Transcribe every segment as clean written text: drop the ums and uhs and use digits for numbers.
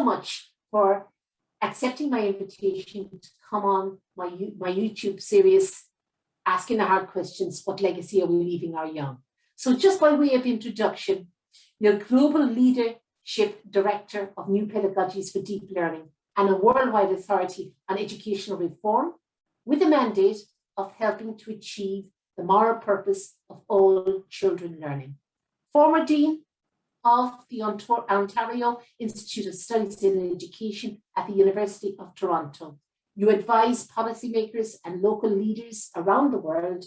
much for accepting my invitation to come on my YouTube series, Asking the Hard Questions, What Legacy Are We Leaving Our Young? So just by way of introduction, you're Global Leadership Director of New Pedagogies for Deep Learning and a worldwide authority on educational reform with a mandate of helping to achieve the moral purpose of all children learning. Former Dean of the Ontario Institute of Studies in Education at the University of Toronto. You advise policymakers and local leaders around the world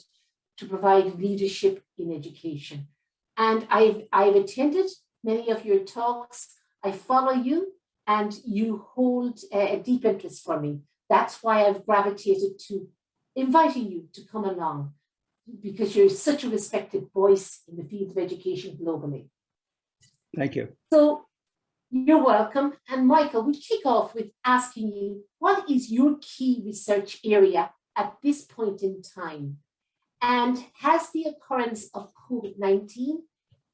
to provide leadership in education. And I've attended many of your talks. I follow you and you hold a deep interest for me. That's why I've gravitated to inviting you to come along, because you're such a respected voice in the field of education globally. Thank you. So you're welcome. And Michael, we kick off with asking you, what is your key research area at this point in time? And has the occurrence of COVID-19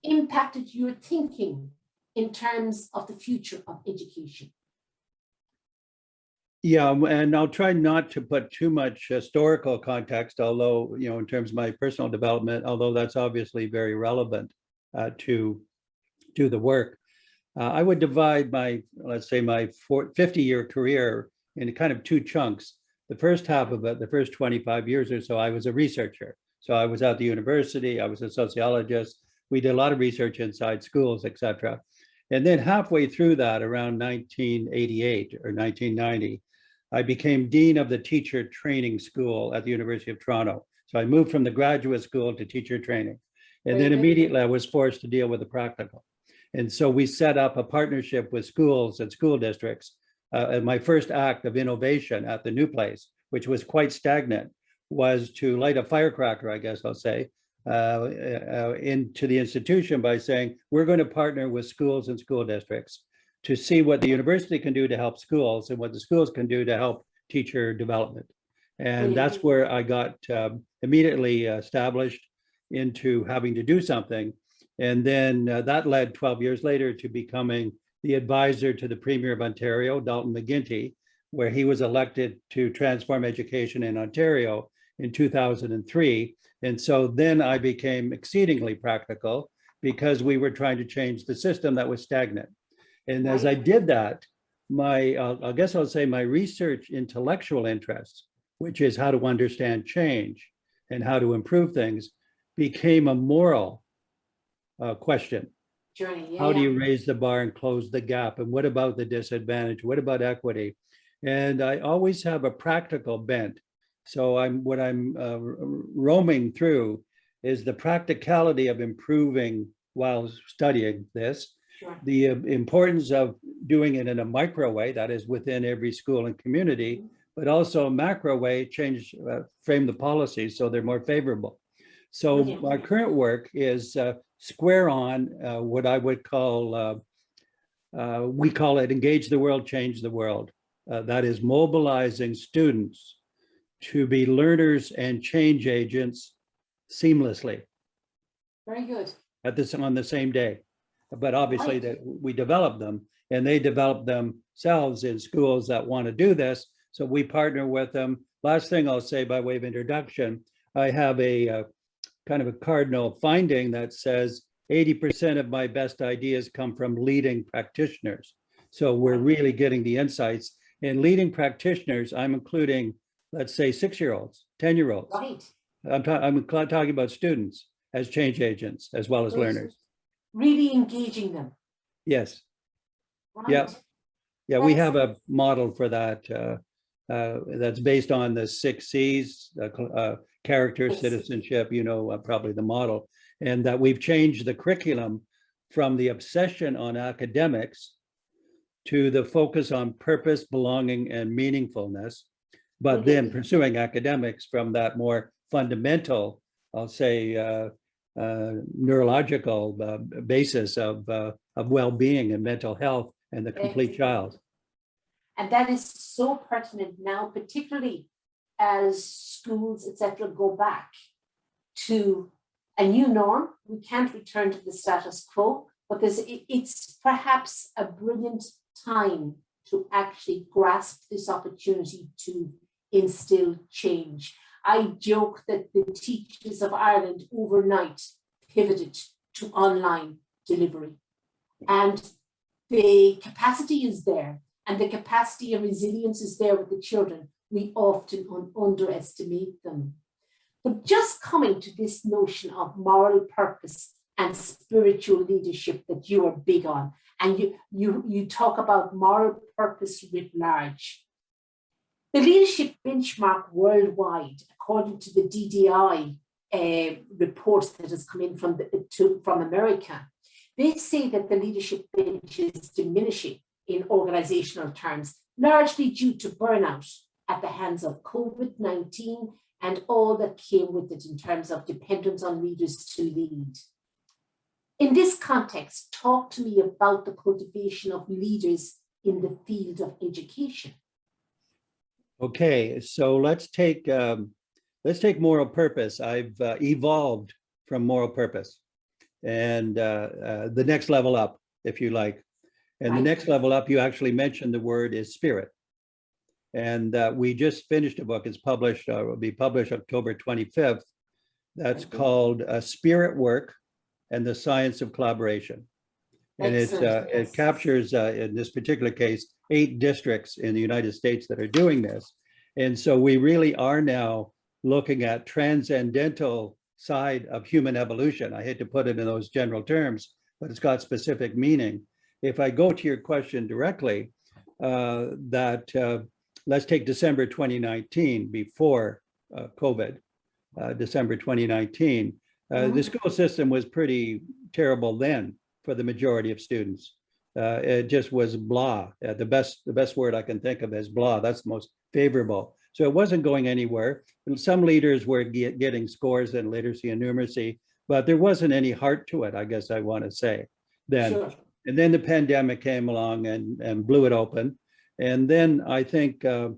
impacted your thinking in terms of the future of education? Yeah, and I'll try not to put too much historical context, although, in terms of my personal development, although that's obviously very relevant to the work. I would divide my 50-year career into kind of two chunks. The first half of it, the first 25 years or so, I was a researcher. So I was at the university, I was a sociologist. We did a lot of research inside schools, et cetera. And then halfway through that, around 1988 or 1990, I became dean of the teacher training school at the University of Toronto. So I moved from the graduate school to teacher training. And then immediately I was forced to deal with the practical. And so we set up a partnership with schools and school districts. And my first act of innovation at the new place, which was quite stagnant, was to light a firecracker, I guess I'll say, into the institution by saying, we're going to partner with schools and school districts to see what the university can do to help schools and what the schools can do to help teacher development. And that's where I got immediately established into having to do something. And then that led 12 years later to becoming the advisor to the Premier of Ontario, Dalton McGuinty, where he was elected to transform education in Ontario in 2003. And so then I became exceedingly practical because we were trying to change the system that was stagnant. And as I did that, I guess I'll say my research intellectual interests, which is how to understand change and how to improve things, became a moral question. How do you raise the bar and close the gap? And what about the disadvantage? What about equity? And I always have a practical bent. So what I'm roaming through is the practicality of improving while studying this, the importance of doing it in a micro way, that is within every school and community, but also a macro way, frame the policies so they're more favorable. So my current work is square on what I would call, we call it engage the world, change the world. That is mobilizing students to be learners and change agents seamlessly. Very good. On the same day. But obviously that we develop them and they develop themselves in schools that want to do this. So we partner with them. Last thing I'll say by way of introduction, I have a kind of a cardinal finding that says 80% of my best ideas come from leading practitioners. So we're really getting the insights. In leading practitioners, I'm including, let's say, 6-year-olds, 10-year-olds. Right. I'm talking about students as change agents as well as learners. Really engaging them. Yes. Right. Yeah. Yeah, we have a model for that that's based on the 6 C's, character, citizenship, probably the model, and that we've changed the curriculum from the obsession on academics to the focus on purpose, belonging, and meaningfulness, but then pursuing academics from that more fundamental, I'll say, neurological basis of well-being and mental health and the complete child. And that is so pertinent now, particularly as schools, etc., go back to a new norm. We can't return to the status quo, but it's perhaps a brilliant time to actually grasp this opportunity to instill change. I joke that the Teachers of Ireland overnight pivoted to online delivery. And the capacity is there, and the capacity and resilience is there with the children. We often underestimate them. But just coming to this notion of moral purpose and spiritual leadership that you are big on, and you talk about moral purpose writ large. The leadership benchmark worldwide, according to the DDI reports that has come in from America, they say that the leadership bench is diminishing in organizational terms, largely due to burnout at the hands of COVID-19 and all that came with it in terms of dependence on leaders to lead. In this context, talk to me about the cultivation of leaders in the field of education. Okay, so let's take moral purpose. I've evolved from moral purpose, and the next level up, if you like. And the next level up, you actually mentioned the word is spirit. And we just finished a book. It's published, will be published October 25th. That's called Spirit Work and the Science of Collaboration. And it captures, in this particular case, 8 districts in the United States that are doing this. And so we really are now looking at transcendental side of human evolution. I hate to put it in those general terms, but it's got specific meaning. If I go to your question directly, let's take December 2019, before COVID, December 2019. The school system was pretty terrible then for the majority of students. It just was blah. The best word I can think of is blah. That's the most favorable. So it wasn't going anywhere. And some leaders were getting scores in literacy and numeracy, but there wasn't any heart to it, I guess I want to say then. Sure. And then the pandemic came along and blew it open. And then I think, our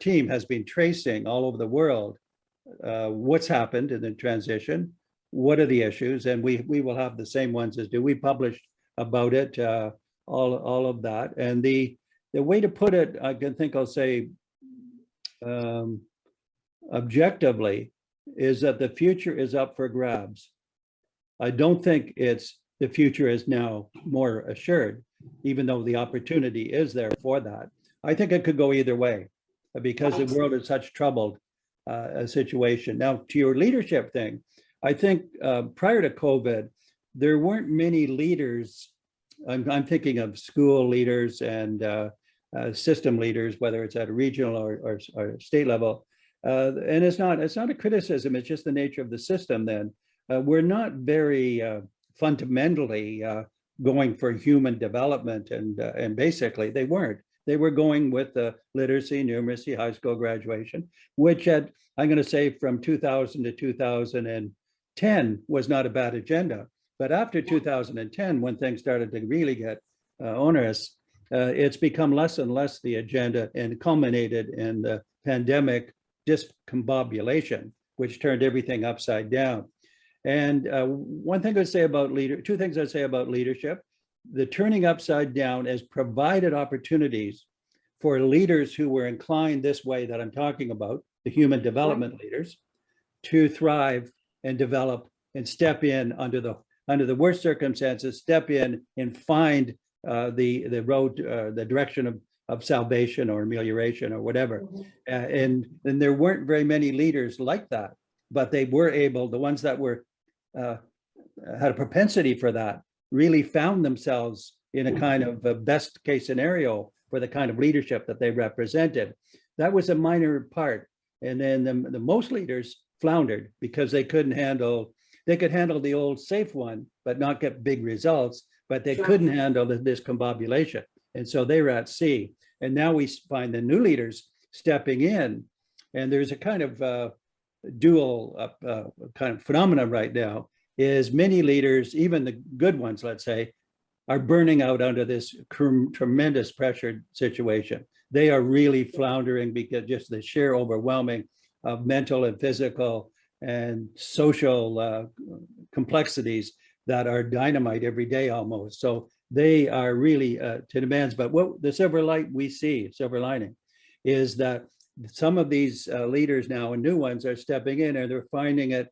team has been tracing all over the world what's happened in the transition, what are the issues, and we will have the same ones as do. We published about it, all of that. And the way to put it, I can think I'll say objectively, is that the future is up for grabs. I don't think the future is now more assured, even though the opportunity is there for that. I think it could go either way because the world is such troubled situation. Now, to your leadership thing, I think prior to COVID, there weren't many leaders. I'm thinking of school leaders and system leaders, whether it's at a regional or state level. And it's not a criticism, it's just the nature of the system then. We're not very fundamentally going for human development, and basically they weren't. They were going with the literacy, numeracy, high school graduation, which I'm going to say from 2000 to 2010 was not a bad agenda. But after 2010, when things started to really get onerous, it's become less and less the agenda, and culminated in the pandemic discombobulation, which turned everything upside down. And two things I'd say about leadership. The turning upside down has provided opportunities for leaders who were inclined this way that I'm talking about, the human development leaders, to thrive and develop and step in under the worst circumstances, step in and find the road, the direction of salvation or amelioration or whatever. And there weren't very many leaders like that, but they were able, the ones that were had a propensity for that, really found themselves in a kind of a best case scenario for the kind of leadership that they represented. That was a minor part. And then the most leaders floundered because they could handle the old safe one, but not get big results, but they couldn't handle this discombobulation. And so they were at sea. And now we find the new leaders stepping in, and there's a kind of dual kind of phenomenon right now, is many leaders, even the good ones, let's say, are burning out under this tremendous pressured situation. They are really floundering because just the sheer overwhelming of mental and physical and social complexities that are dynamite every day almost. So they are really to demands. But what the silver lining, is that some of these leaders now and new ones are stepping in, and they're finding it,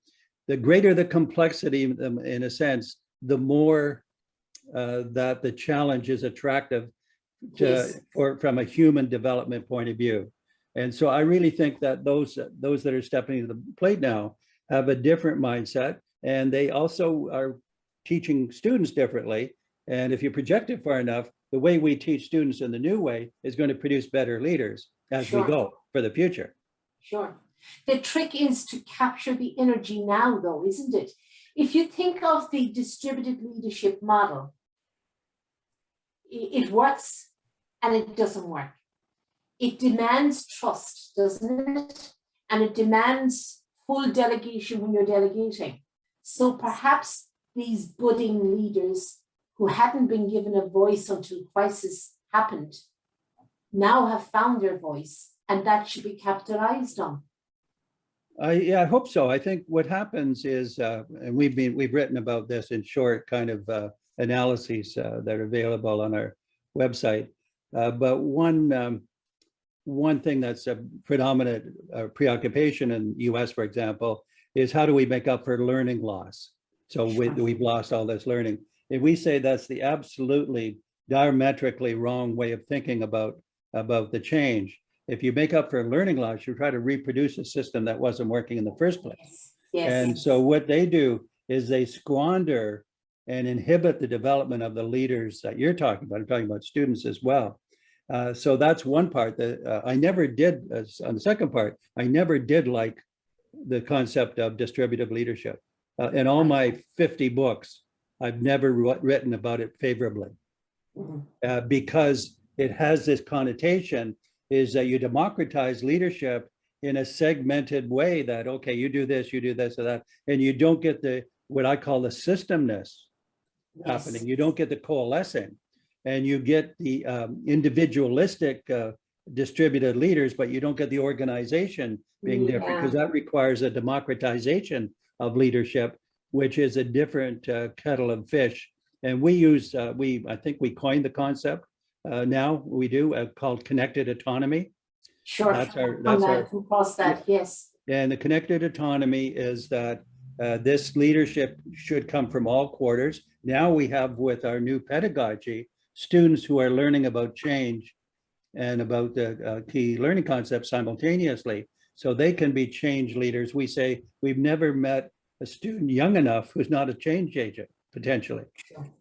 the greater the complexity in a sense, the more that the challenge is attractive from a human development point of view. And so I really think that those that are stepping to the plate now have a different mindset, and they also are teaching students differently. And if you project it far enough, the way we teach students in the new way is going to produce better leaders as we go for the future. Sure. The trick is to capture the energy now, though, isn't it? If you think of the distributed leadership model, it works and it doesn't work. It demands trust, doesn't it? And it demands full delegation when you're delegating. So perhaps these budding leaders who hadn't been given a voice until crisis happened now have found their voice, and that should be capitalized on. I hope so. I think what happens is, and we've written about this in short kind of analyses that are available on our website. But one thing that's a predominant preoccupation in the US, for example, is how do we make up for learning loss? So we've lost all this learning. And we say that's the absolutely diametrically wrong way of thinking about the change. If you make up for learning loss, you try to reproduce a system that wasn't working in the first place. Yes. And so what they do is they squander and inhibit the development of the leaders that you're talking about. I'm talking about students as well. So that's one part that I never did. On the second part, I never did like the concept of distributive leadership. In all my 50 books, I've never written about it favorably, because it has this connotation is that you democratize leadership in a segmented way that, okay, you do this or that, and you don't get the, what I call the systemness happening. You don't get the coalescing, and you get the individualistic distributed leaders, but you don't get the organization being different, because that requires a democratization of leadership, which is a different kettle of fish. And we use, I think we coined the concept now, we do, called connected autonomy. Sure, that's our yes. And the connected autonomy is that this leadership should come from all quarters. Now we have, with our new pedagogy, students who are learning about change and about the key learning concepts simultaneously, so they can be change leaders. We say we've never met a student young enough who's not a change agent, potentially.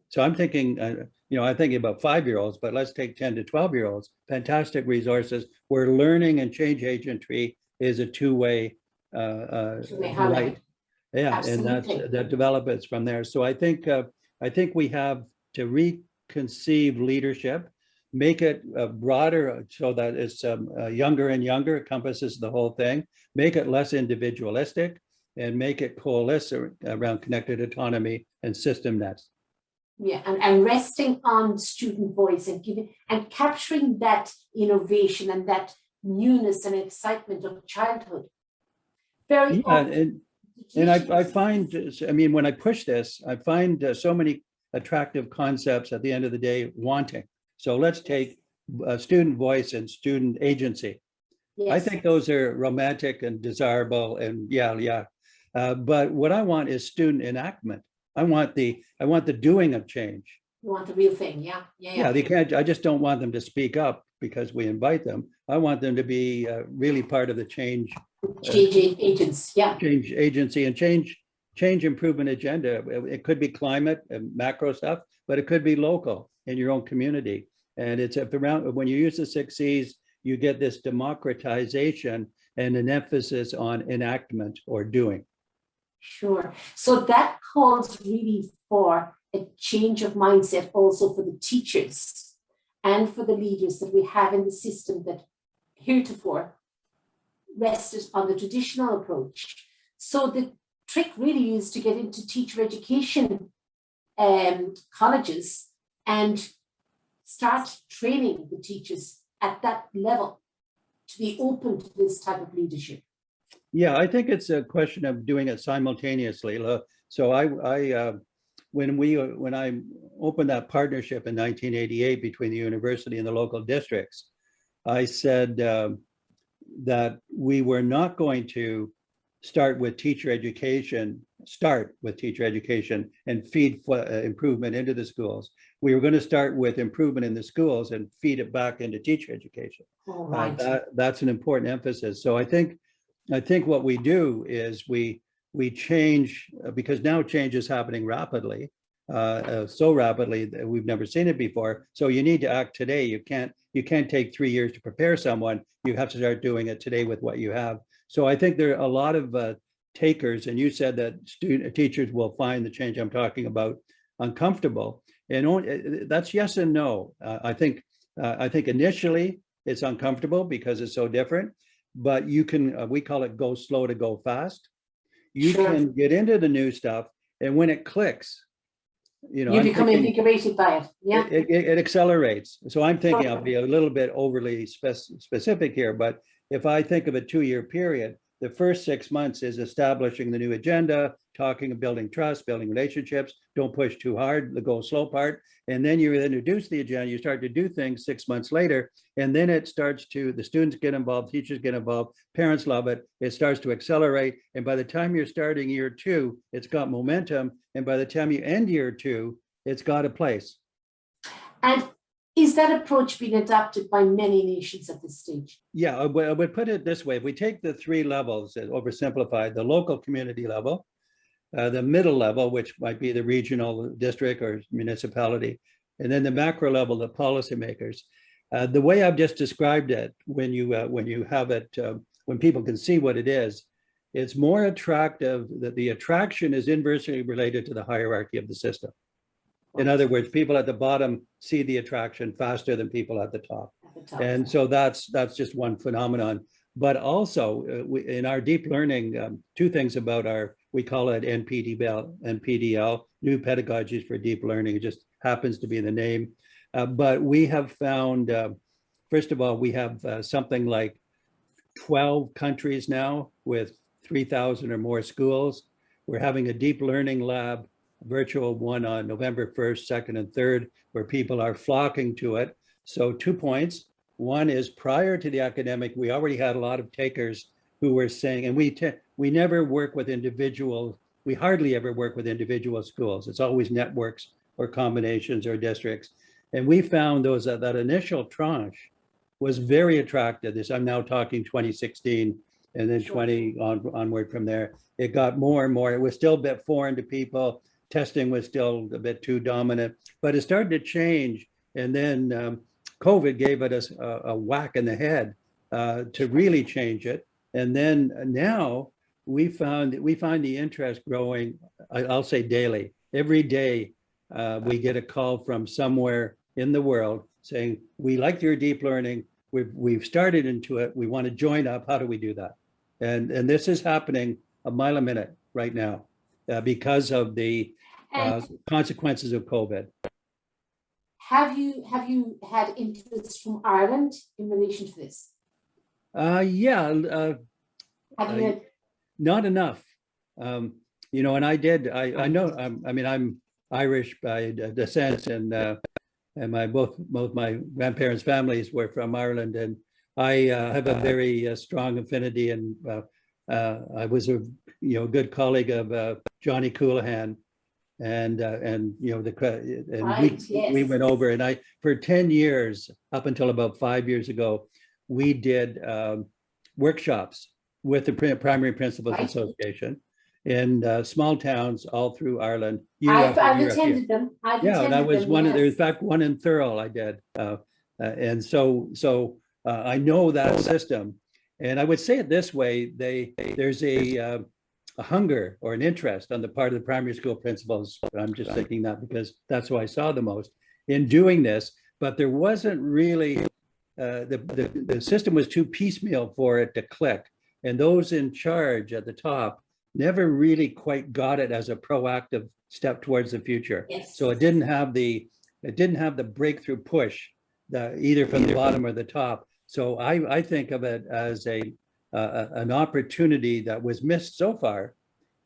So I'm thinking, I'm thinking about 5-year-olds, but let's take 10 to 12-year-olds, fantastic resources where learning and change agentry is a two-way light. Yeah, absolutely. And that develops from there. So I think we have to reconceive leadership, make it broader so that it's younger and younger, encompasses the whole thing, make it less individualistic, and make it coalesce around connected autonomy and systemness. Yeah, and resting on student voice and capturing that innovation and that newness and excitement of childhood. Very often. And I find, when I push this, I find so many attractive concepts at the end of the day wanting. So let's take student voice and student agency. Yes. I think those are romantic and desirable, and but what I want is student enactment. I want the doing of change. You want the real thing, yeah. They can't. I just don't want them to speak up because we invite them. I want them to be really part of the change. Change agents, Change agency and change improvement agenda. It could be climate and macro stuff, but it could be local in your own community. And it's around, when you use the 6 C's, you get this democratization and an emphasis on enactment or doing. Sure. So that calls really for a change of mindset also for the teachers and for the leaders that we have in the system that heretofore rested on the traditional approach. So the trick really is to get into teacher education colleges and start training the teachers at that level to be open to this type of leadership. Yeah, I think it's a question of doing it simultaneously. So when I opened that partnership in 1988 between the university and the local districts, I said that we were not going to start with teacher education and feed improvement into the schools. We were going to start with improvement in the schools and feed it back into teacher education. All right. That's an important emphasis. So I think what we do is we change, because now change is happening rapidly, so rapidly that we've never seen it before. So you need to act today. You can't take 3 years to prepare someone. You have to start doing it today with what you have. So I think there are a lot of takers, and you said that teachers will find the change I'm talking about uncomfortable, and that's yes and no. I think initially it's uncomfortable because it's so different, but you can, we call it go slow to go fast. You can get into the new stuff, and when it clicks, you become invigorated by it. Yeah, it accelerates. So I'm thinking I'll be a little bit overly specific here, but if I think of a 2-year period, the first 6 months is establishing the new agenda, talking and building trust, building relationships. Don't push too hard, the go slow part. And then you introduce the agenda, you start to do things 6 months later, and then it starts to, the students get involved, teachers get involved, parents love it. It starts to accelerate. And by the time you're starting year 2, it's got momentum. And by the time you end year 2, it's got a place. And is that approach being adopted by many nations at this stage? Yeah, I would put it this way. If we take the 3 levels, oversimplified, the local community level, the middle level, which might be the regional district or municipality, and then the macro level, the policymakers. The way I've just described it, when you have it, when people can see what it is, it's more attractive, that the attraction is inversely related to the hierarchy of the system. In other words, people at the bottom see the attraction faster than people at the top. And so that's just one phenomenon. But also in our deep learning, 2 things about we call it NPDL, New Pedagogies for Deep Learning. It just happens to be the name. But we have found, first of all, we have something like 12 countries now with 3,000 or more schools. We're having a deep learning lab, virtual one on November 1st, 2nd, and 3rd, where people are flocking to it. So 2 points. One is, prior to the academic, we already had a lot of takers who were saying, and we never work with individual, we hardly ever work with individual schools. It's always networks or combinations or districts. And we found that initial tranche was very attractive. I'm now talking 2016 and then 20 onward from there. It got more and more. It was still a bit foreign to people. Testing was still a bit too dominant, but it started to change. And then COVID gave it a whack in the head to really change it. And then now we find the interest growing, I'll say daily. Every day we get a call from somewhere in the world saying, we like your deep learning, we've started into it, we want to join up, how do we do that? And this is happening a mile a minute right now because of the consequences of COVID. Have you had interest from Ireland in relation to this? Yeah, Have you had... not enough. And I know, I'm Irish by descent, and both my grandparents' families were from Ireland, and I have a very strong affinity, and I was a good colleague of Johnny Coulahan, and we went over, and for 10 years, up until about 5 years ago, we did workshops with the Primary Principals Association in small towns all through Ireland. I've attended them. And I was one of there. In fact, one in Thurles I did, and so I know that system. And I would say it this way: there's a hunger or an interest on the part of the primary school principals. I'm just thinking that because that's who I saw the most in doing this. But there wasn't really the system was too piecemeal for it to click, and those in charge at the top never really quite got it as a proactive step towards the future. Yes. So it didn't have the breakthrough push either from the bottom or the top. So I think of it as an opportunity that was missed so far,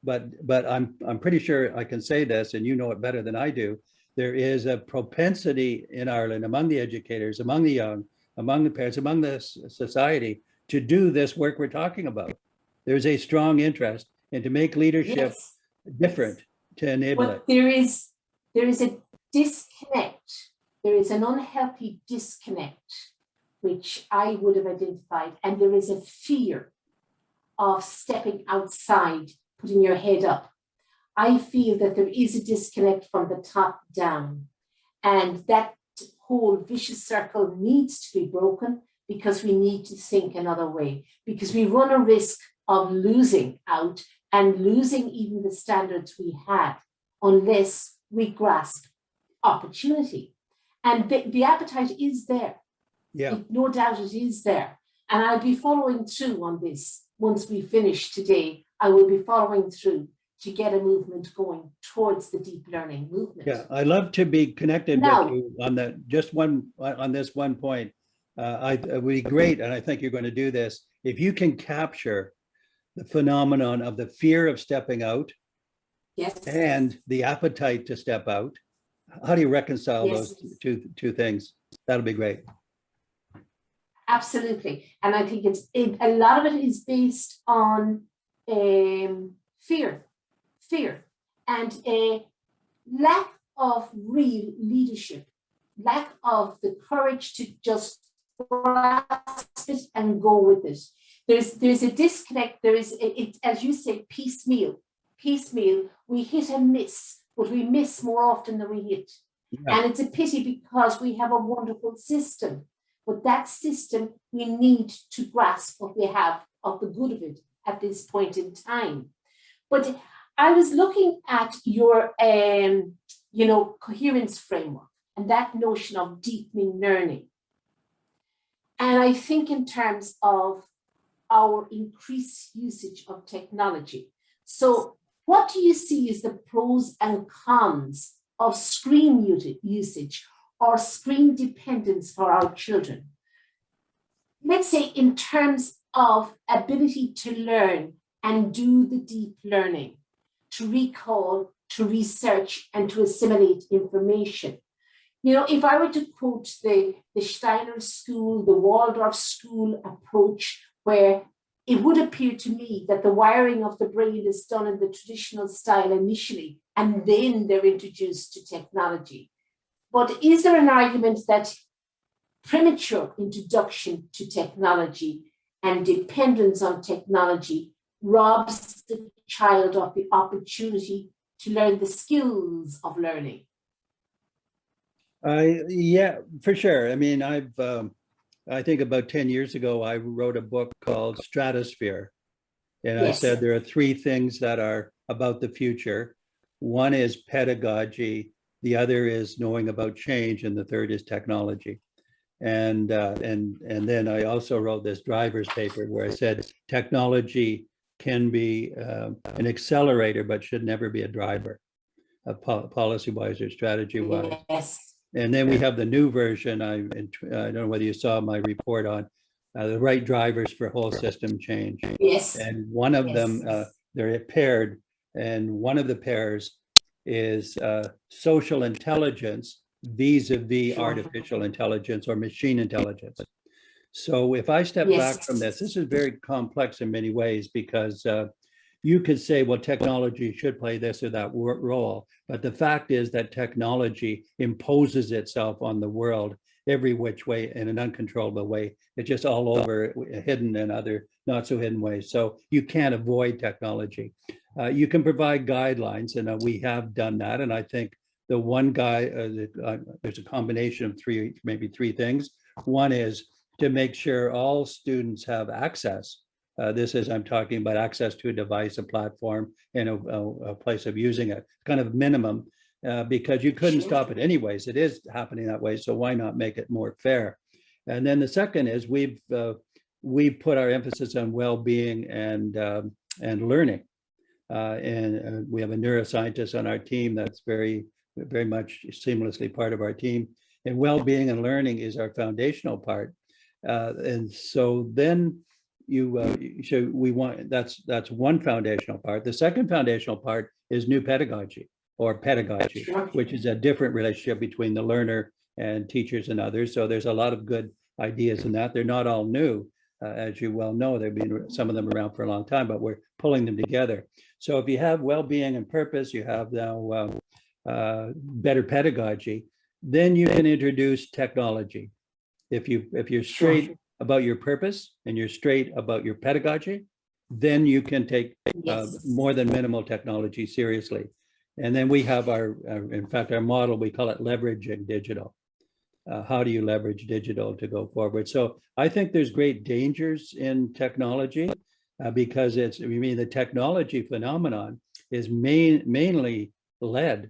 but I'm pretty sure I can say this, and you know it better than I do. There is a propensity in Ireland among the educators, among the young, among the parents, among the society to do this work we're talking about. There's a strong interest and to make leadership Yes. different to enable it. But there is a disconnect. There is an unhealthy disconnect, which I would have identified, and there is a fear of stepping outside, putting your head up. I feel that there is a disconnect from the top down, and that whole vicious circle needs to be broken because we need to think another way, because we run a risk of losing out and losing even the standards we have unless we grasp opportunity. And the appetite is there. Yeah. No doubt it is there. And I'll be following through on this. Once we finish today, I will be following through to get a movement going towards the deep learning movement. Yeah, I love to be connected Now, with you on that. Just on this one point. It would be great, and I think you're going to do this, if you can capture the phenomenon of the fear of stepping out yes, and the appetite to step out. How do you reconcile yes, those two things? That'll be great. absolutely. And I think a lot of it is based on fear, and a lack of real leadership, lack of the courage to just grasp it and go with it. There's a disconnect. There is, as you say, piecemeal. We hit and miss, but we miss more often than we hit. Yeah. And it's a pity because we have a wonderful system, but that system, we need to grasp what we have of the good of it at this point in time. But I was looking at your, coherence framework and that notion of deepening learning. And I think in terms of our increased usage of technology. So what do you see as the pros and cons of screen usage or screen dependence for our children? Let's say in terms of ability to learn and do the deep learning, to recall, to research, and to assimilate information. You know, if I were to quote the Steiner school, the Waldorf school approach, where it would appear to me that the wiring of the brain is done in the traditional style initially, and then they're introduced to technology. But is there an argument that premature introduction to technology and dependence on technology robs the child of the opportunity to learn the skills of learning? Yeah, for sure. I mean, I think about 10 years ago, I wrote a book called Stratosphere. And yes. I said there are three things that are about the future. One is pedagogy, the other is knowing about change, and the third is technology. And then I also wrote this driver's paper where I said technology can be an accelerator, but should never be a driver, policy-wise or strategy-wise. Yes. And then we have the new version. I don't know whether you saw my report on the right drivers for whole system change. Yes. And one of them, they're paired, and one of the pairs is social intelligence vis-a-vis artificial intelligence or machine intelligence. So if I step back from this is very complex in many ways, because you could say, well, technology should play this or that role. But the fact is that technology imposes itself on the world every which way in an uncontrollable way. It's just all over, hidden in other not so hidden ways. So you can't avoid technology. You can provide guidelines, and we have done that. And I think the one there's a combination of maybe three things. One is to make sure all students have access. I'm talking about access to a device, a platform, and a place of using it, kind of minimum, because you couldn't stop it anyways. It is happening that way, so why not make it more fair? And then the second is we've put our emphasis on well-being and learning, and we have a neuroscientist on our team that's very much seamlessly part of our team. And well-being and learning is our foundational part, and so then so we want, that's one foundational part. The second foundational part is new pedagogy or pedagogy, which is a different relationship between the learner and teachers and others. So there's a lot of good ideas in that. They're not all new. As you well know, they've been some of them around for a long time, but we're pulling them together. So if you have well-being and purpose, you have now better pedagogy, then you can introduce technology. If you're straight about your purpose and you're straight about your pedagogy, then you can take more than minimal technology seriously. And then we have in fact, our model, we call it leveraging digital. How do you leverage digital to go forward? So I think there's great dangers in technology because the technology phenomenon is mainly led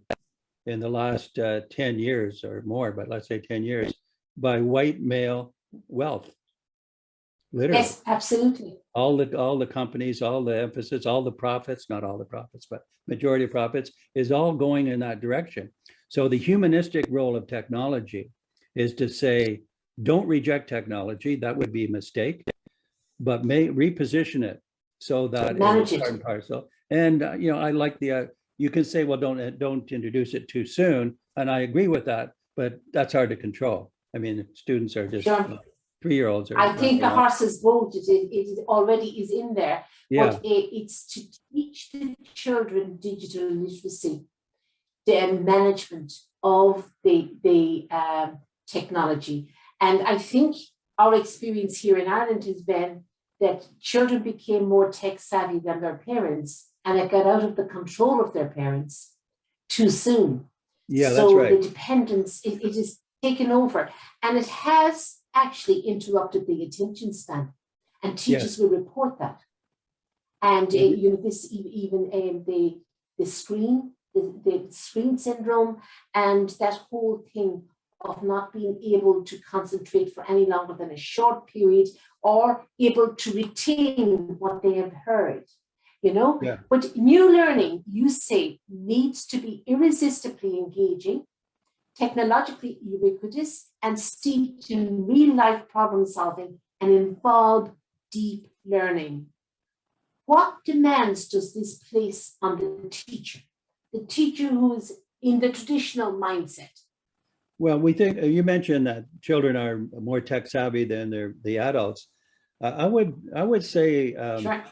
in the last 10 years or more, but let's say 10 years, by white male wealth. Literally. Yes, absolutely. All the companies, all the emphasis, all the profits, not all the profits, but majority of profits is all going in that direction. So the humanistic role of technology is to say, don't reject technology. That would be a mistake, but may reposition it so that it's part and parcel. And I like you can say, well, don't introduce it too soon, and I agree with that, but that's hard to control. I mean, students are just 3-year-olds. I think the horse is bolted. It already is in there. Yeah. But it's to teach the children digital literacy, the management of the technology. And I think our experience here in Ireland has been that children became more tech savvy than their parents, and it got out of the control of their parents too soon. Yeah, so that's right. The dependence, it is taken over, and it has actually interrupted the attention span, and teachers will report that. And this even the screen syndrome, and that whole thing of not being able to concentrate for any longer than a short period, or able to retain what they have heard. Yeah. But new learning, you say, needs to be irresistibly engaging, technologically ubiquitous, and steeped in real-life problem solving, and involve deep learning. What demands does this place on the teacher who is in the traditional mindset? Well, we think you mentioned that children are more tech savvy than the adults. I would say Sure.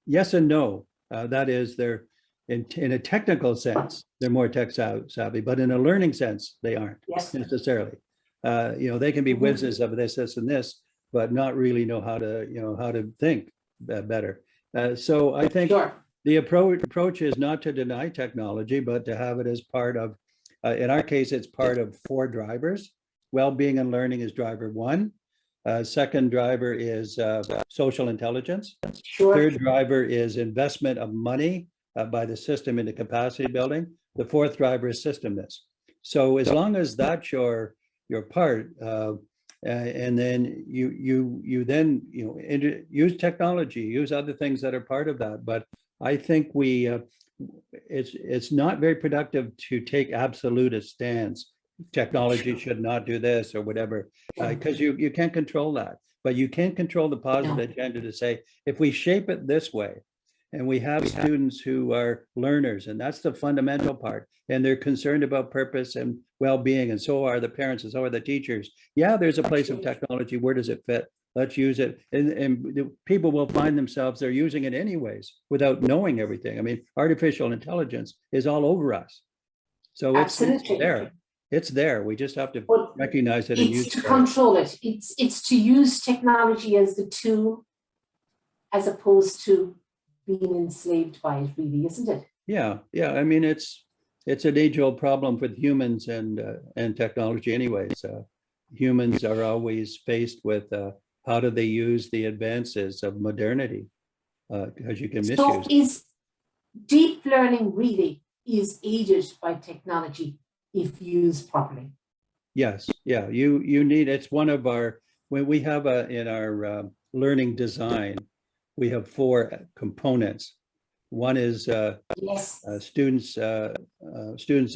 yes and no. That is, they're in a technical sense, they're more tech savvy, but in a learning sense, they aren't necessarily. They can be whizzes of this, and this, but not really know how to think better. So I think the approach is not to deny technology, but to have it as part of. In our case, it's part of 4 drivers. Well-being and learning is driver 1. Second driver is social intelligence. Third driver is investment of money by the system into capacity building. The 4th driver is systemness. So as long as that's your part, and then you then use technology, use other things that are part of that. But I think it's not very productive to take absolutist stance. Technology should not do this or whatever, because you can't control that. But you can control the positive agenda to say, if we shape it this way, and we have students who are learners, and that's the fundamental part, and they're concerned about purpose and well-being, and so are the parents, and so are the teachers. Yeah, there's a place of technology. Where does it fit? Let's use it. And people will find themselves, they're using it anyways without knowing everything. I mean, artificial intelligence is all over us. So it's there. It's there. We just have to recognize it and use it. It's to control it. It's to use technology as the tool, as opposed to being enslaved by it, really, isn't it? Yeah. I mean, it's an age-old problem with humans and technology anyways. Humans are always faced with how do they use the advances of modernity? Because you can misuse. So is deep learning really is aided by technology if used properly? Yes. Yeah. You need, it's one of our, when we have in our learning design, we have 4 components. One is students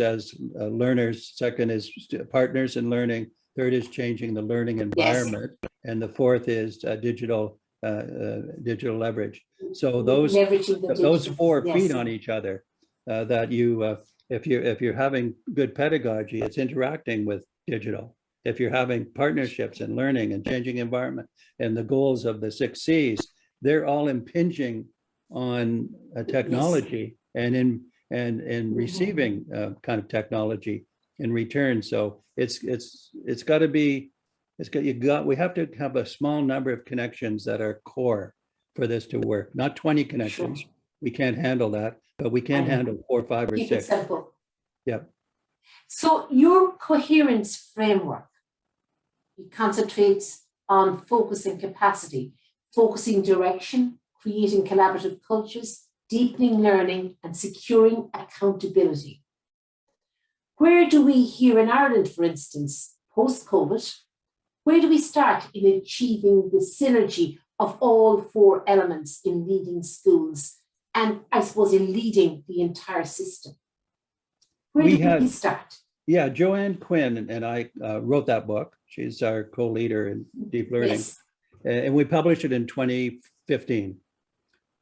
as learners. Second is partners in learning. Third is changing the learning environment. And the 4th is digital digital leverage. So those Leveraging 4 yes. feed on each other. That you, if you're having good pedagogy, it's interacting with digital. If you're having partnerships and learning and changing environment and the goals of the 6 C's, they're all impinging on technology yes. and receiving kind of technology in return. So it's got to be, we have to have a small number of connections that are core for this to work. Not 20 connections. Sure. We can't handle that, but we can handle 4, 5, or 6. Keep it simple. Yeah. So your coherence framework, it concentrates on focusing capacity, focusing direction, creating collaborative cultures, deepening learning, and securing accountability. Where do we here in Ireland, for instance, post-COVID, where do we start in achieving the synergy of all 4 elements in leading schools and I suppose in leading the entire system? Where do we start? Yeah, Joanne Quinn and I wrote that book. She's our co-leader in deep learning. Yes. And we published it in 2015.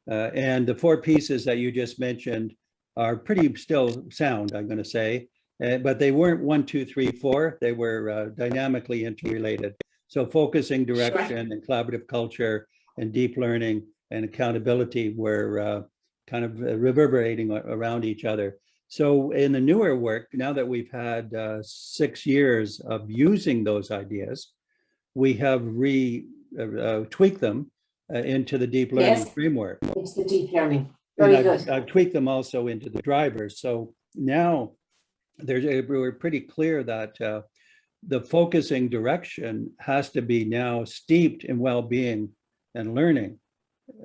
And the 4 pieces that you just mentioned are pretty still sound, I'm going to say. But they weren't 1, 2, 3, 4. They were dynamically interrelated. So focusing direction and collaborative culture and deep learning and accountability were kind of reverberating around each other. So in the newer work, now that we've had 6 years of using those ideas, we have tweaked them into the deep learning framework. It's the deep learning. Very good. I've tweaked them also into the drivers. So now we're pretty clear that the focusing direction has to be now steeped in well-being and learning,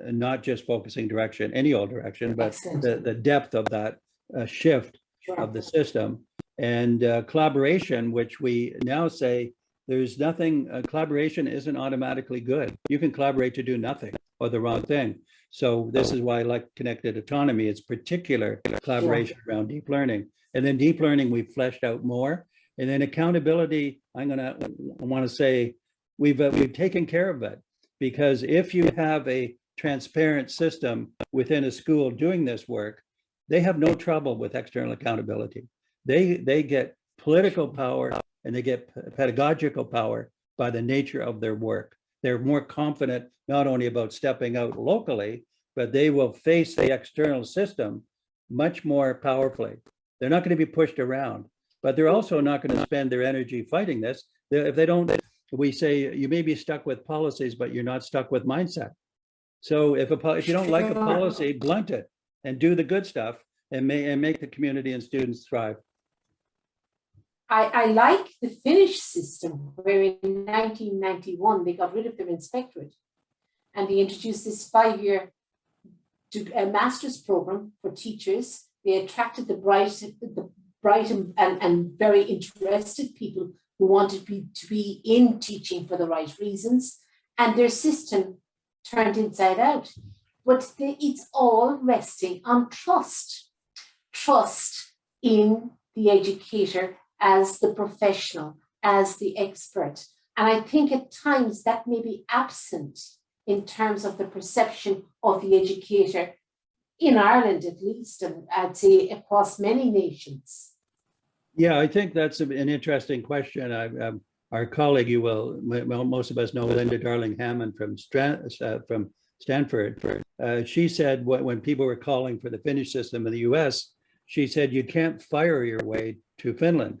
and not just focusing direction, any old direction, but the depth of that shift of the system. And collaboration, which we now say there's nothing, collaboration isn't automatically good. You can collaborate to do nothing or the wrong thing. So this is why I like connected autonomy. It's particular collaboration around deep learning. And then deep learning, we've fleshed out more. And then accountability, I want to say we've taken care of it, because if you have a transparent system within a school doing this work, they have no trouble with external accountability. They get political power and they get pedagogical power by the nature of their work. They're more confident not only about stepping out locally, but they will face the external system much more powerfully. They're not going to be pushed around, but they're also not going to spend their energy fighting this. If they don't, we say you may be stuck with policies, but you're not stuck with mindset. So if you don't like a policy, blunt it and do the good stuff and make the community and students thrive. I like the Finnish system, where in 1991 they got rid of their inspectorate and they introduced this 5-year master's program for teachers. They attracted the bright and very interested people who wanted to be in teaching for the right reasons, and their system turned inside out. But it's all resting on trust in the educator as the professional, as the expert. And I think at times that may be absent in terms of the perception of the educator in Ireland, at least, and I'd say across many nations. Yeah, I think that's an interesting question. Our colleague, most of us know Linda Darling-Hammond from Stanford. She said when people were calling for the Finnish system in the US, she said you can't fire your way to Finland.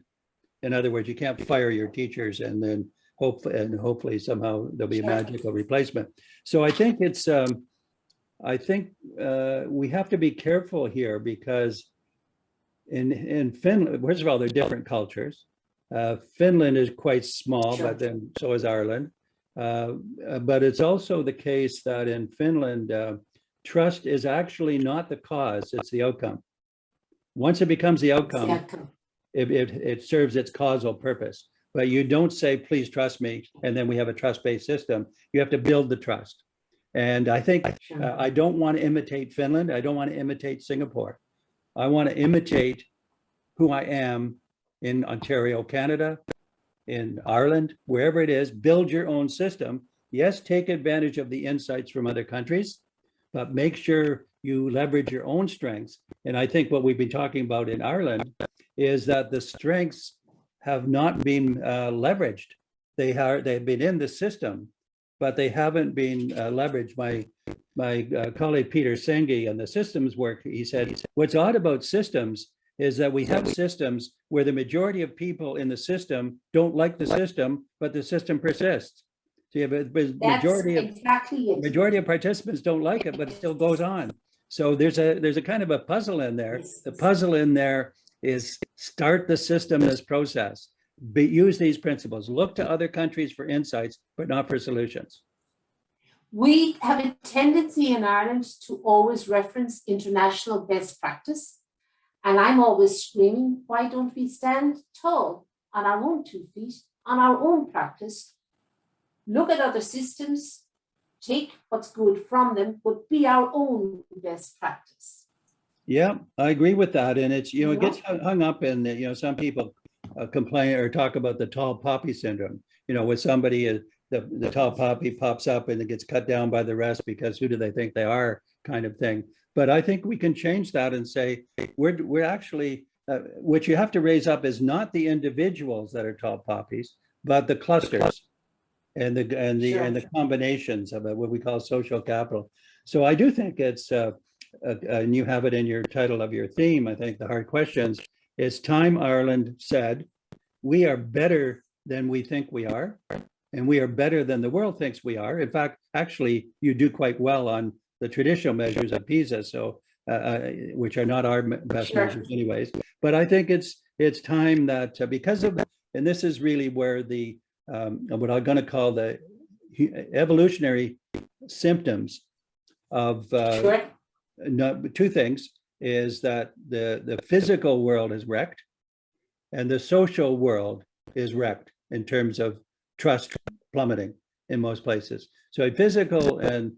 In other words, you can't fire your teachers and then hopefully somehow there'll be a magical replacement. So I think we have to be careful here, because in Finland, first of all, they're different cultures. Finland is quite small, but then so is Ireland. But it's also the case that in Finland, trust is actually not the cause, it's the outcome. Once it becomes the outcome, it serves its causal purpose. But you don't say, please trust me, and then we have a trust-based system. You have to build the trust. And I think I don't want to imitate Finland. I don't want to imitate Singapore. I want to imitate who I am in Ontario, Canada, in Ireland, wherever it is. Build your own system yes, take advantage of the insights from other countries, but make sure you leverage your own strengths. And I think what we've been talking about in Ireland is that the strengths have not been leveraged. They've been in the system, but they haven't been leveraged. My colleague Peter Senge on the systems work, he said, what's odd about systems is that we have systems where the majority of people in the system don't like the system, but the system persists. So you have a majority of participants don't like it, but it still goes on. So there's a kind of a puzzle in there. The puzzle in there is start the system as process. Use these principles. Look to other countries for insights, but not for solutions. We have a tendency in Ireland to always reference international best practice. And I'm always screaming, why don't we stand tall on our own 2 feet, on our own practice, look at other systems, take what's good from them, but be our own best practice. Yeah, I agree with that. And it's, it gets hung up in, some people complain or talk about the tall poppy syndrome, with somebody, the tall poppy pops up and it gets cut down by the rest because who do they think they are kind of thing. But I think we can change that and say, we're actually, what you have to raise up is not the individuals that are tall poppies, but the clusters and the combinations of what we call social capital. So I do think it's, and you have it in your title of your theme, I think the hard questions, it's time Ireland said, we are better than we think we are, and we are better than the world thinks we are. In fact, actually, you do quite well on the traditional measures of PISA, so which are not our best measures anyways. But I think it's time that because of, and this is really where the what I'm going to call the evolutionary symptoms of two things is that the physical world is wrecked and the social world is wrecked in terms of trust plummeting in most places. So physical and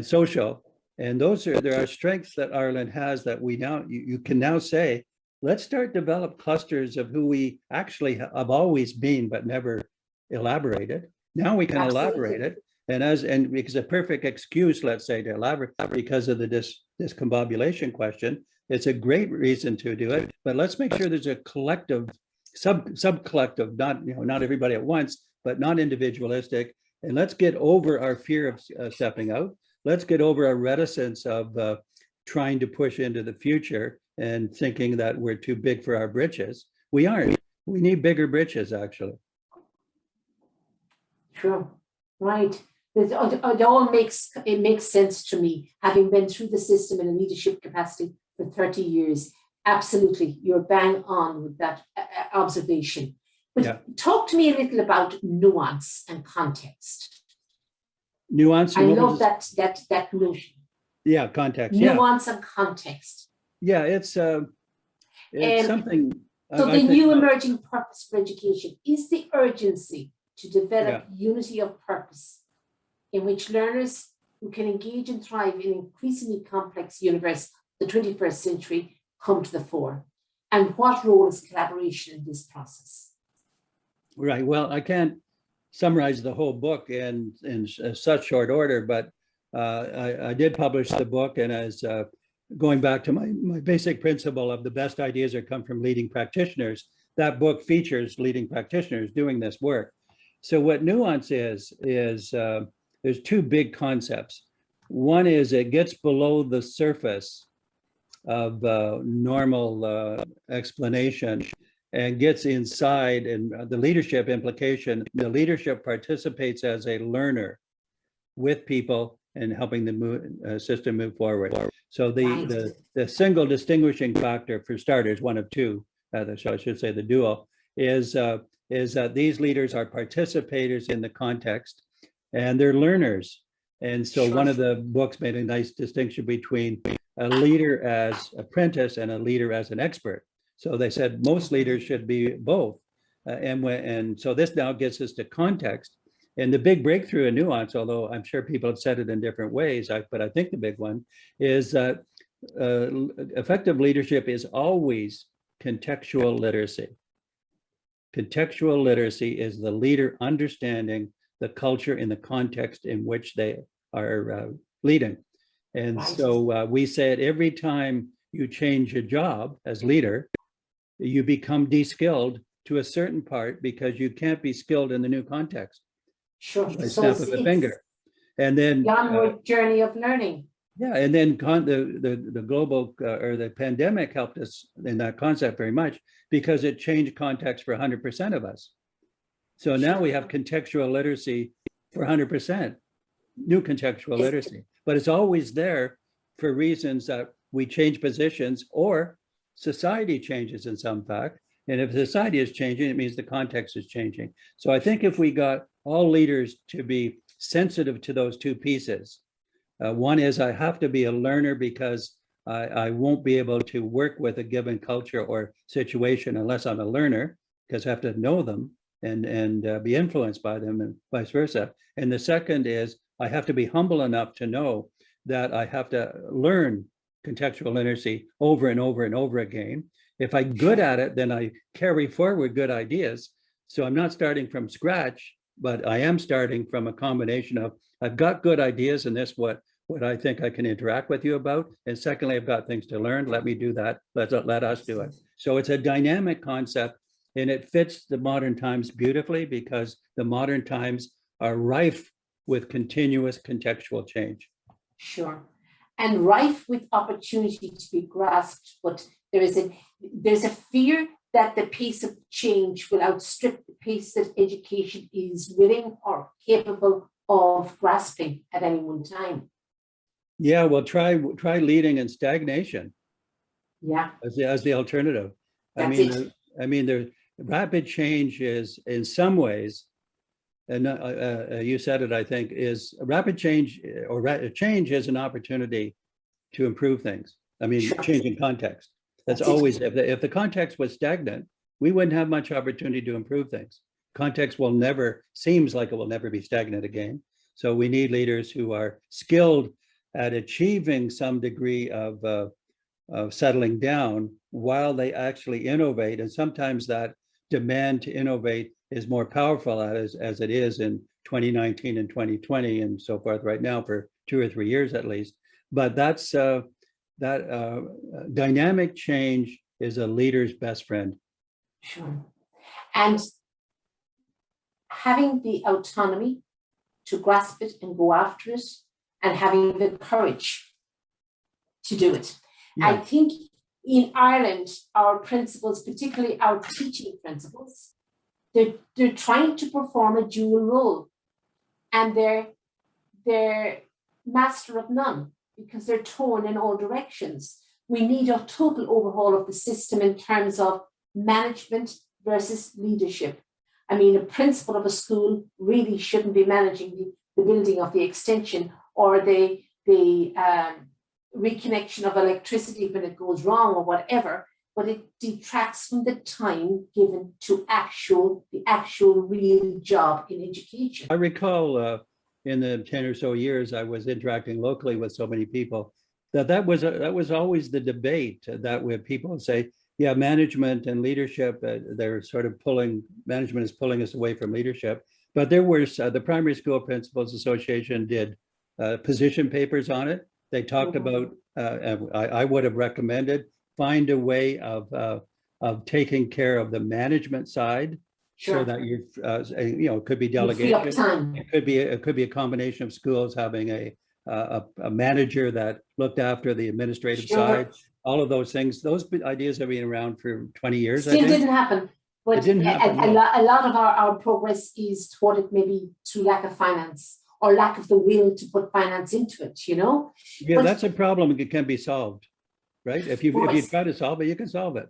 social, and there are strengths that Ireland has that we now you can now say, let's start develop clusters of who we actually have always been but never elaborated. Now we can elaborate it, and because a perfect excuse, let's say, to elaborate because of the discombobulation question. It's a great reason to do it, but let's make sure there's a collective, sub-collective, not everybody at once, but not individualistic. And let's get over our fear of stepping out. Let's get over our reticence of trying to push into the future and thinking that we're too big for our britches. We aren't. We need bigger britches, actually. Sure, right. It all makes sense to me, having been through the system in a leadership capacity for 30 years. Absolutely, you're bang on with that observation. But talk to me a little about nuance and context. Nuance. I love that notion. Yeah, context. Nuance and context. Yeah, it's something. So the new emerging purpose for education is the urgency to develop unity of purpose, in which learners who can engage and thrive in an increasingly complex universe, the 21st century, come to the fore. And what role is collaboration in this process? Right. Well, I can't summarize the whole book in such short order, but I did publish the book, and as going back to my basic principle of the best ideas that come from leading practitioners, that book features leading practitioners doing this work. So what nuance is there's two big concepts. One is it gets below the surface of normal explanation and gets inside, and the leadership implication, the leadership participates as a learner with people and helping the system move forward. So the single distinguishing factor, for starters, one of two, so I should say the dual, is that these leaders are participators in the context and they're learners. And so one of the books made a nice distinction between a leader as apprentice and a leader as an expert. So they said most leaders should be both. And so this now gets us to context. And the big breakthrough in nuance, although I'm sure people have said it in different ways, but I think the big one is that effective leadership is always contextual literacy. Contextual literacy is the leader understanding the culture in the context in which they are leading. And Right. so we said every time you change a job as leader, you become de-skilled to a certain part because you can't be skilled in the new context Sure. by So snap of a finger. And then the onward journey of learning. yeah, and then the global or the pandemic helped us in that concept very much because it changed context for 100% of us. So now we have contextual literacy for 100%, new contextual literacy, but it's always there for reasons that we change positions or society changes in some fact. And if society is changing, it means the context is changing. So I think if we got all leaders to be sensitive to those two pieces, one is I have to be a learner because I won't be able to work with a given culture or situation unless I'm a learner, because I have to know them and be influenced by them and vice versa. And the second is I have to be humble enough to know that I have to learn contextual literacy over and over and over again. If I'm good at it, then I carry forward good ideas. So I'm not starting from scratch, but I am starting from a combination of I've got good ideas and this what I think I can interact with you about. And secondly, I've got things to learn. Let me do that. Let us do it. So it's a dynamic concept and it fits the modern times beautifully because the modern times are rife with continuous contextual change. Sure. And rife with opportunity to be grasped, but there's a fear that the pace of change will outstrip the pace that education is willing or capable of grasping at any one time. Yeah, well, try leading in stagnation. Yeah, as the alternative. That's it. The rapid change is in some ways, and you said it, I think, is rapid change or change is an opportunity to improve things. I mean, Sure. changing context. That's That's always, it. if the context was stagnant, we wouldn't have much opportunity to improve things. Context seems like it will never be stagnant again. So we need leaders who are skilled at achieving some degree of settling down while they actually innovate. And sometimes that demand to innovate is more powerful as it is in 2019 and 2020 and so forth right now for 2 or 3 years at least. But that's dynamic change is a leader's best friend. Sure. And having the autonomy to grasp it and go after it and having the courage to do it. Yeah. I think in Ireland, our principals, particularly our teaching principals, they're trying to perform a dual role and they're master of none because they're torn in all directions. We need a total overhaul of the system in terms of management versus leadership. I mean, a principal of a school really shouldn't be managing the building of the extension or the reconnection of electricity when it goes wrong or whatever, but it detracts from the time given to the actual real job in education. I recall in the 10 or so years I was interacting locally with so many people that was always the debate that where people say, yeah, management and leadership, they're sort of management is pulling us away from leadership. But there was the Primary School Principals Association did position papers on it. They talked about, I would have recommended, find a way of taking care of the management side. Sure. So that it could be delegation. It could be a combination of schools having a manager that looked after the administrative side. All of those things, those ideas have been around for 20 years. Still didn't happen. But it didn't happen, a lot of our progress is thwarted maybe through lack of finance or lack of the will to put finance into it, Yeah, but that's a problem that can be solved, right? If you try to solve it, you can solve it.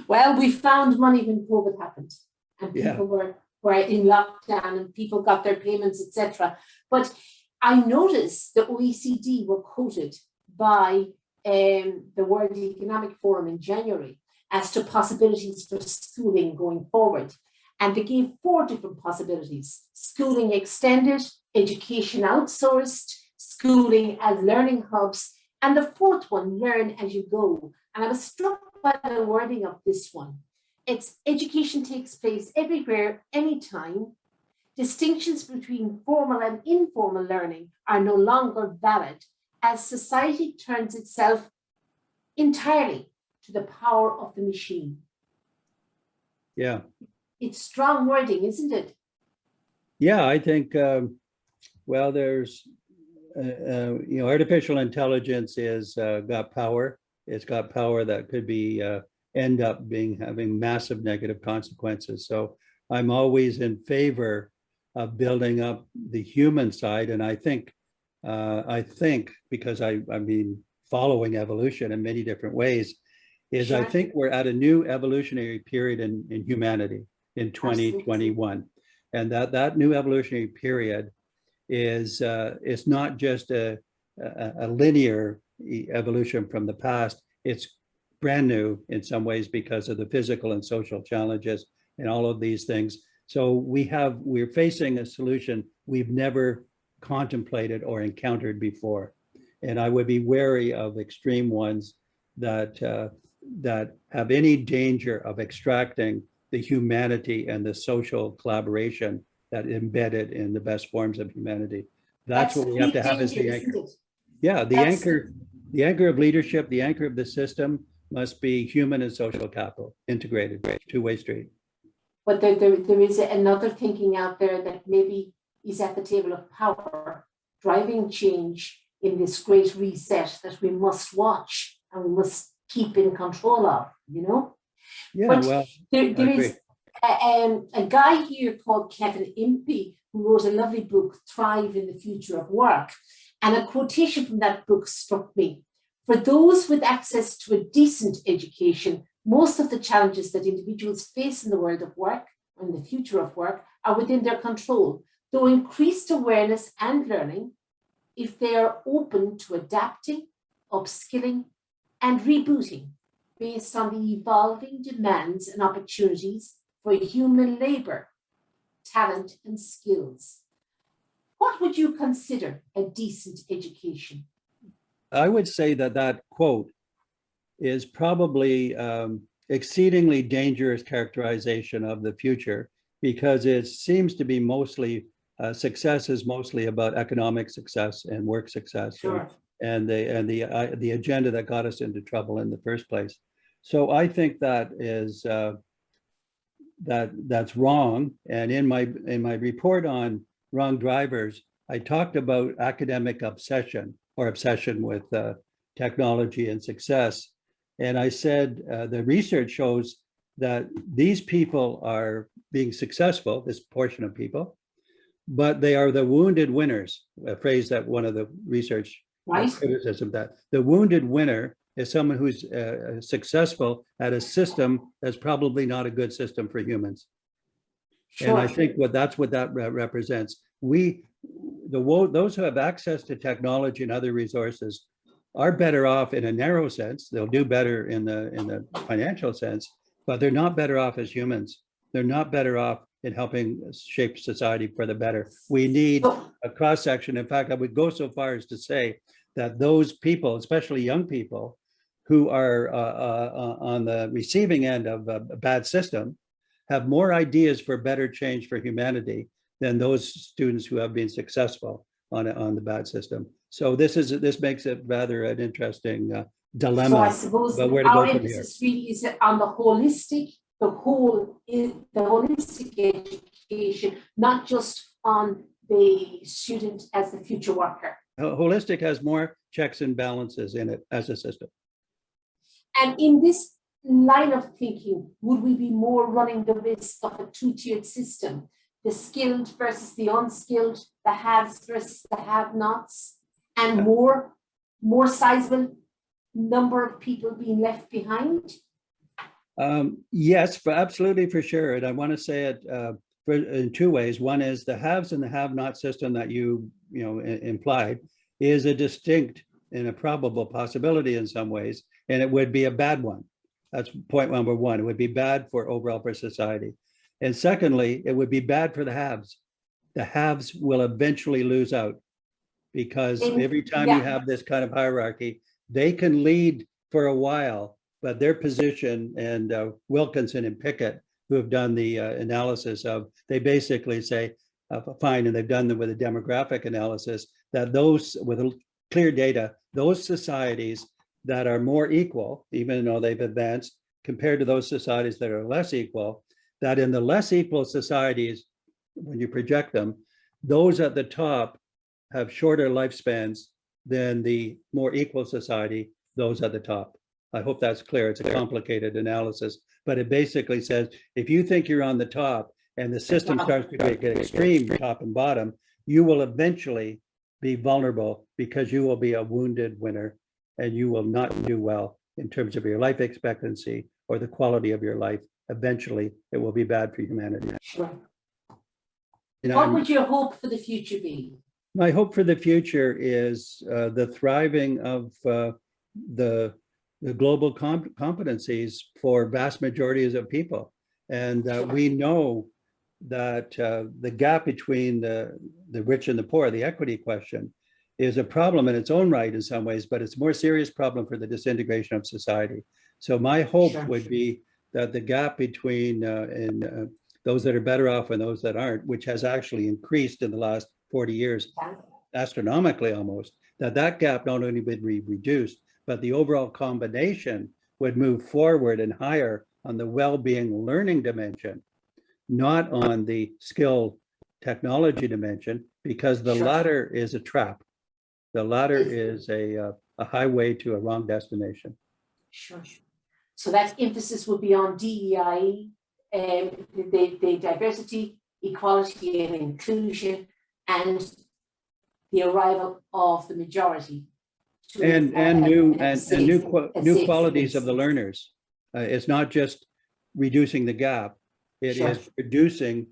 Well, we found money when COVID happened and people were in lockdown and people got their payments, etc. But I noticed the OECD were quoted by the World Economic Forum in January as to possibilities for schooling going forward. And they gave 4 different possibilities: schooling extended, education outsourced, schooling as learning hubs, and the 4th one, learn as you go. And I was struck by the wording of this one. It's education takes place everywhere, anytime, Distinctions between formal and informal learning are no longer valid as society turns itself entirely to the power of the machine. Yeah. It's strong wording, isn't it? Yeah, I think, well, there's, artificial intelligence is got power. It's got power that could be end up having massive negative consequences. So I'm always in favor of building up the human side, and I think because I've been following evolution in many different ways, is I think we're at a new evolutionary period in humanity in 2021, and that new evolutionary period is not just a linear evolution from the past. It's brand new in some ways because of the physical and social challenges and all of these things. So we're facing a solution we've never contemplated or encountered before. And I would be wary of extreme ones that have any danger of extracting the humanity and the social collaboration that embedded in the best forms of humanity. That's what we have to have as the anchor. Yeah, the anchor of leadership, the anchor of the system must be human and social capital, integrated, two-way street. But there is another thinking out there that maybe is at the table of power, driving change in this great reset that we must watch and we must keep in control of, Yeah, but well, there is a guy here called Kevin Impey who wrote a lovely book, Thrive in the Future of Work. And a quotation from that book struck me. For those with access to a decent education, most of the challenges that individuals face in the world of work and the future of work are within their control, though increased awareness and learning, if they are open to adapting, upskilling, and rebooting based on the evolving demands and opportunities for human labor, talent, and skills. What would you consider a decent education? I would say that quote is probably exceedingly dangerous characterization of the future, because it seems to be mostly success is mostly about economic success and work success, and the agenda that got us into trouble in the first place. So I think that is that's wrong. And in my report on wrong drivers, I talked about academic obsession with technology and success. And I said the research shows that these people are being successful, this portion of people, but they are the wounded winners, a phrase that one of the research criticism, that the wounded winner is someone who's successful at a system that's probably not a good system for humans. And I think that's what that represents. Those who have access to technology and other resources are better off in a narrow sense. They'll do better in the financial sense, but they're not better off as humans. They're not better off in helping shape society for the better. We need a cross section. In fact, I would go so far as to say that those people, especially young people, who are on the receiving end of a bad system, have more ideas for better change for humanity than those students who have been successful on the bad system. So this makes it rather an interesting dilemma. So I suppose our emphasis really is on the holistic education, not just on the student as the future worker. Holistic has more checks and balances in it as a system. And in this line of thinking, would we be more running the risk of a two-tiered system? The skilled versus the unskilled, the haves versus the have-nots, and more sizable number of people being left behind? Yes, absolutely, for sure. And I want to say it in two ways. One is the haves and the have-not system that you implied is a distinct and a probable possibility in some ways, and it would be a bad one. That's point number one. It would be bad for overall for society. And secondly, it would be bad for the haves. The haves will eventually lose out, because every time you have this kind of hierarchy, they can lead for a while, but their position, and Wilkinson and Pickett, who have done the analysis of, they basically say, find, and they've done them with a demographic analysis, that those with clear data, those societies that are more equal, even though they've advanced, compared to those societies that are less equal, that in the less equal societies, when you project them, those at the top have shorter lifespans than the more equal society, those at the top. I hope that's clear. It's a complicated analysis, but it basically says, if you think you're on the top and the system starts to get extreme top and bottom, you will eventually be vulnerable because you will be a wounded winner and you will not do well in terms of your life expectancy or the quality of your life. Eventually, it will be bad for humanity. Sure. You know, What would your hope for the future be? my hope for the future is the thriving of the global competencies for vast majorities of people. And we know that the gap between the rich and the poor, the equity question, is a problem in its own right in some ways, but it's a more serious problem for the disintegration of society. So my hope would be that the gap between those that are better off and those that aren't, which has actually increased in the last 40 years, astronomically almost, that gap not only would be reduced, but the overall combination would move forward and higher on the well-being learning dimension, not on the skill technology dimension, because the latter is a trap. The latter is a highway to a wrong destination. Sure. So that emphasis would be on DEI, the diversity, equality, and inclusion, and the arrival of the majority. And new qualities of the learners. It's not just reducing the gap. It is producing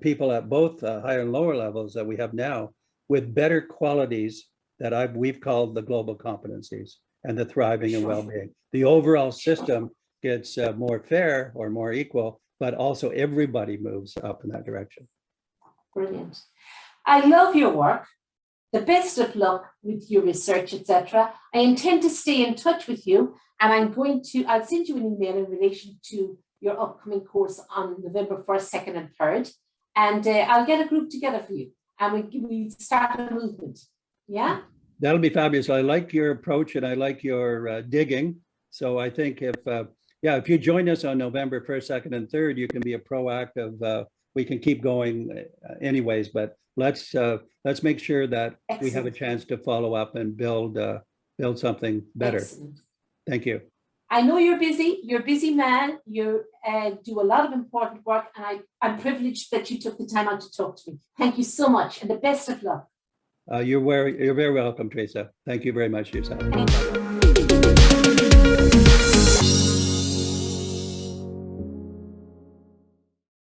people at both higher and lower levels that we have now with better qualities that we've called the global competencies and the thriving and well-being. The overall system gets more fair or more equal, but also everybody moves up in that direction. Brilliant. I love your work. The best of luck with your research, etc. I intend to stay in touch with you, and I'll send you an email in relation to your upcoming course on November 1st, 2nd, and 3rd. And I'll get a group together for you, and we start a movement. Yeah? That'll be fabulous. I like your approach and I like your digging. So I think if you join us on November 1st, 2nd, and 3rd, you can be a proactive. We can keep going anyways, but let's make sure that we have a chance to follow up and build something better. Excellent. Thank you. I know you're busy. You're a busy man. You do a lot of important work, and I'm privileged that you took the time out to talk to me. Thank you so much, and the best of luck. You're very welcome, Teresa. Thank you very much, Teresa. Thank you.